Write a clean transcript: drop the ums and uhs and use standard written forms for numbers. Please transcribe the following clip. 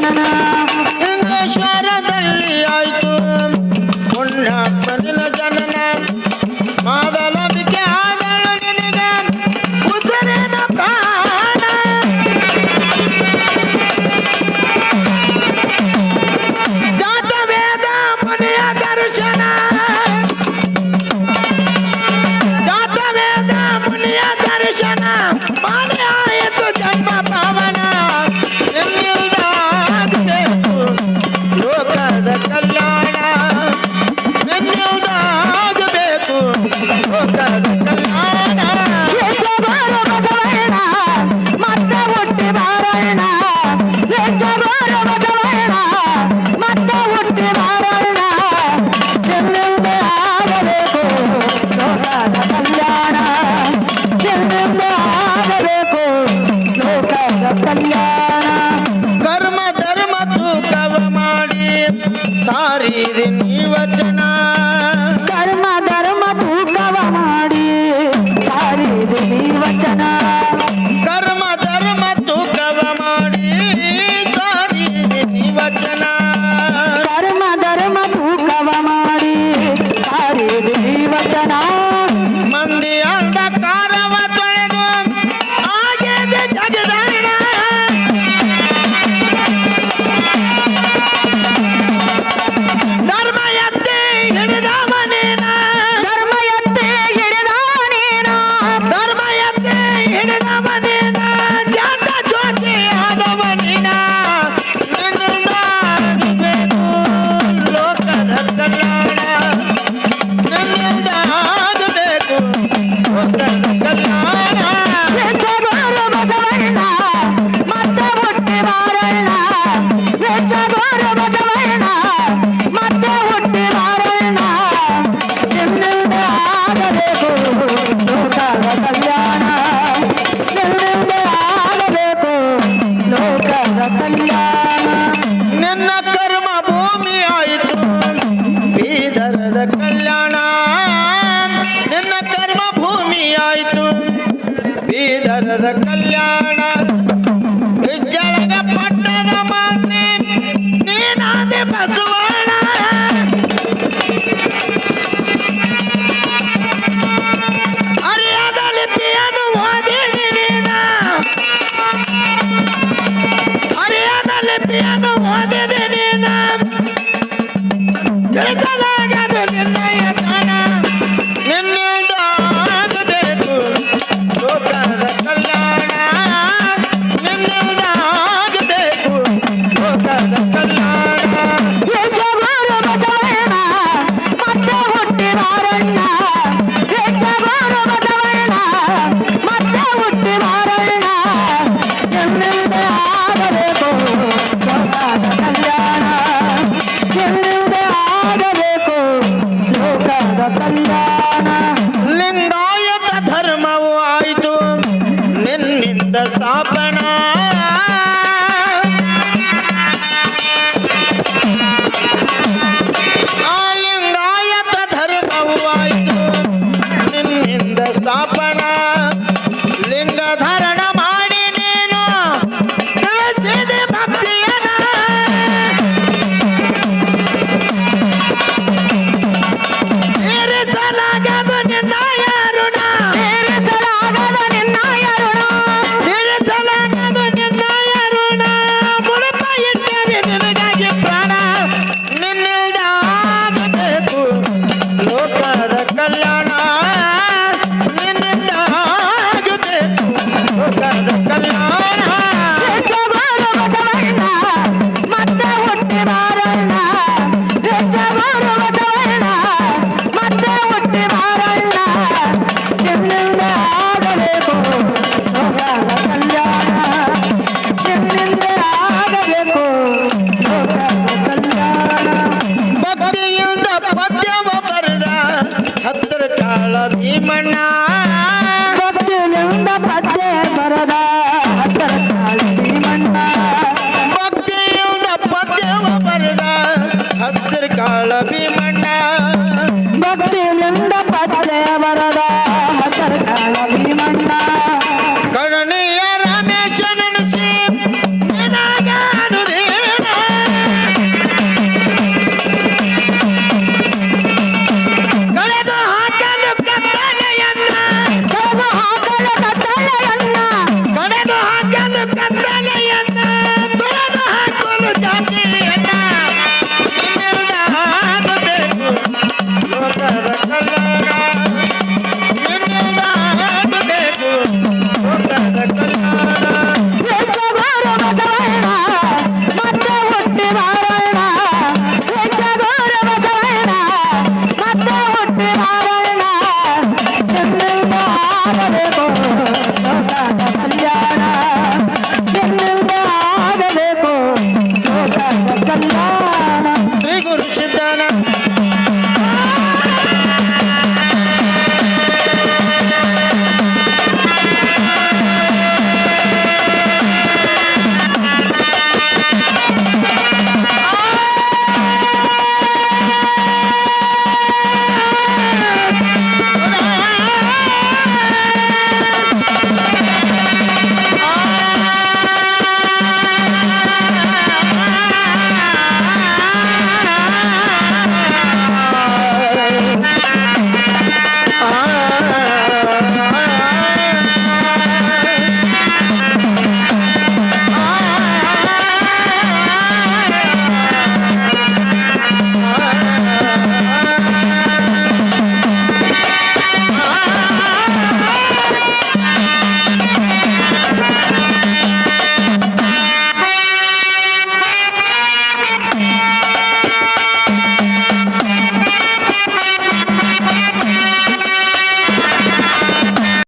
ಜನನ ಲಿಂಗೇಶ್ವರದಲ್ಲಿ ಆಯ್ತು ಪುಣ್ಯಾತ್ಮನಿನ ಜನನ ಮಾದಲಂಬಿಕೆ ಆದಳು ನಿನಗೆ ಉಸಿರಿನ ಪ್ರಾಣ ಜಾತವೇದ ಮುನಿಯ ದರ್ಶನ ಜಾತವೇದ ಮುನಿಯ ದರ್ಶನ ಮಾಡಿ ಆಯಿತು ಜನ್ಮ ಪಾವನ ನಿನ್ನಿಲ್ದಾಗಬೇಕು ಲೋಕದ ಕಲ್ಯಾಣ ನಿನ್ನಿಲ್ದಾಗಬೇಕು ಲೋಕದ ಕಲ್ಯಾಣ ಯಜ್ಜಬಾರ ಬಸವಣ್ಣ ಮತ್ತೆ ಹುಟ್ಟಿ ಬಾರಣ್ಣ ಯಜ್ಜಬಾರ ಬಸವಣ್ಣ ಮತ್ತೆ ಹುಟ್ಟಿ ಬಾರಣ್ಣ ಚೆಲ್ಲಿಂದ ಆಗಬೇಕು ಲೋಕದ ಕಲ್ಯಾಣ ಚೆಲ್ಲಿಂದ ಆಗಬೇಕು ಲೋಕದ ಕಲ್ಯಾಣ ಕರ್ಮ ಧರ್ಮ ತೂಕವ ಮಾಡಿ ಸಾರಿದೆ ನೀ ವಚನ ಕರ್ಮ ಧರ್ಮ ತೂಕವ ಮಾಡಿ ಸಾರಿದೆ ನೀ ವಚನ ಕರ್ಮ ಧರ್ಮ ತೂಕವ ಮಾಡಿ ಸಾರಿದೆ ನೀ ವಚನ ಕರ್ಮ ಧರ್ಮ ತೂಕವ ಮಾಡಿ ಸಾರಿದೆ ನೀ ವಚನ ಮಂದಿ ಅಂಧಕಾರವ ತೊಳೆದು ಆಗಿದೆ ಜಗದಣ್ಣ ಧರ್ಮ ಎತ್ತಿ ಹಿಡಿದವ ನೀನ ಧರ್ಮ ಎತ್ತಿ ಹಿಡಿದವ ನೀನು ಧರ್ಮ ಎತ್ತಿ ಹಿಡಿದವ ನೀನ ಜಾತ ಜ್ಯೋತಿ ಆದವ ನೀನ ನಿನ್ನಿಂದಾಗಬೇಕು ಲೋಕದ ಕಲ್ಯಾಣ ನಿನ್ನಿಂದಾಗಬೇಕು ಲೋಕದ ಕಲ್ಯಾಣ ಯಜ್ಜಬಾರ ಬಸವಣ್ಣ ಮತ್ತೆ ಹುಟ್ಟಿ ಬಾರಣ್ಣ ಯಜ್ಜಬಾರ ಬಸವಣ್ಣ ಮತ್ತೆ ಹುಟ್ಟಿ ಬಾರಣ್ಣ ನಿನ್ನಿಂದ ಆಗಬೇಕು ಲೋಕದ ಕಲ್ಯಾಣ ನಿನ್ನಿಂದ ಆಗಬೇಕು ಲೋಕದ ಕಲ್ಯಾಣ ನಿನ್ನ ಕರ್ಮ ಭೂಮಿ ಆಯಿತು ಬೀದರದ ಕಲ್ಯಾಣ ನಿನ್ನ ಕರ್ಮ ಭೂಮಿ ಆಯಿತು ಬೀದರದ ಕಲ್ಯಾಣ ಬಿಜ್ಜಳಗ ಪಟ್ಟದ ಮಾತ್ರೆ ನೀನಾದೆ ಬಸವಣ್ಣ ಅರಿಯದ ಲಿಪಿಯನ್ನು ಓದಿದೆ ನೀನ ಅರಿಯದ ಲಿಪಿಯನ್ನು ಓದಿದೆ ನೀನ ತಿಳಿಸಲಾಗದು ನಿನ್ನಯ ದಾನ ನಿನ್ನಿಂದಾಗಬೇಕು ಲೋಕದ ಕಲ್ಯಾಣ ನಿನ್ನಿಂದಾಗಬೇಕು ಲೋಕದ ಕಲ್ಯಾಣ ಯಜ್ಜಬಾರ ಬಸವಣ್ಣ ಮತ್ತೆ ಹುಟ್ಟಿ ಬಾರಣ್ಣ ಯಜ್ಜಬಾರ ಬಸವಣ್ಣ ಮತ್ತೆ ಹುಟ್ಟಿ ಬಾರಣ್ಣ ನಿನ್ನಿಂದ ಆಗಬೇಕು ಲೋಕದ ಕಲ್ಯಾಣ ನಿನ್ನಿಂದ ಆಗಬೇಕು ಲೋಕದ ಕಲ್ಯಾಣ ಲಿಂಗಾಯತ ಧರ್ಮವು ಆಯಿತು ನಿನ್ನಿಂದ ಸ್ಥಾಪನ ಆ ಲಿಂಗಾಯತ ಧರ್ಮವು ಆಯಿತು ನಿನ್ನಿಂದ ಸ್ಥಾಪನ ಲಿಂಗ ಧಾರಣ ಮಾಡಿ ನೀನು ತಿಳಿಸಿದೆ ಭಕ್ತಿಯನ ತೀರಿಸಲಾಗದು ನಿನ್ನ ಋಣ ತೀರಿಸಲಾಗದ ನಿನ್ನ ಋಣ ತೀರಿಸಲಾಗದು ನಿನ್ನ ಋಣ ಮುಳುಪ ಇಟ್ಟವೆ ನಿನಗಾಗಿ ಪ್ರಾಣ ನಿನ್ನಿಂದಾಗಬೇಕು ಲೋಕದ ಕಲ್ಯಾಣ ನಿನ್ನಿಂದಾಗಬೇಕು ಲೋಕದ ಕಲ್ಯಾಣ ಯಜ್ಜಬಾರ ಬಸವಣ್ಣ ಮತ್ತೆ ಹುಟ್ಟಿ ಬಾರಣ್ಣ ಯಜ್ಜಬಾರ ಬಸವಣ್ಣ ಮತ್ತೆ ಹುಟ್ಟಿ ಬಾರಣ್ಣ ನಿನ್ನಿಂದ ಆಗಬೇಕು ಲೋಕದ ಕಲ್ಯಾಣ ನಿನ್ನಿಂದ ಆಗಬೇಕು ಲೋಕದ ಕಲ್ಯಾಣ ಭಕ್ತಿಯಿಂದ ಪದ್ಯವ ಬರೆದ ಹತ್ತರ ಕಾಳ ಭೀಮಣ್ಣ ಭಕ್ತಿಯಿಂದ ಪದ್ಯ ಬರದ ಹತ್ತರ ಕಾಲ ಭೀಮಣ್ಣ ಭಕ್ತಿಯಿಂದ ಪದ್ಯವ ಬರೆದ ಹತ್ತರ ಕಾಳ ಭೀಮಣ್ಣ ಭಕ್ತಿಯಿಂದ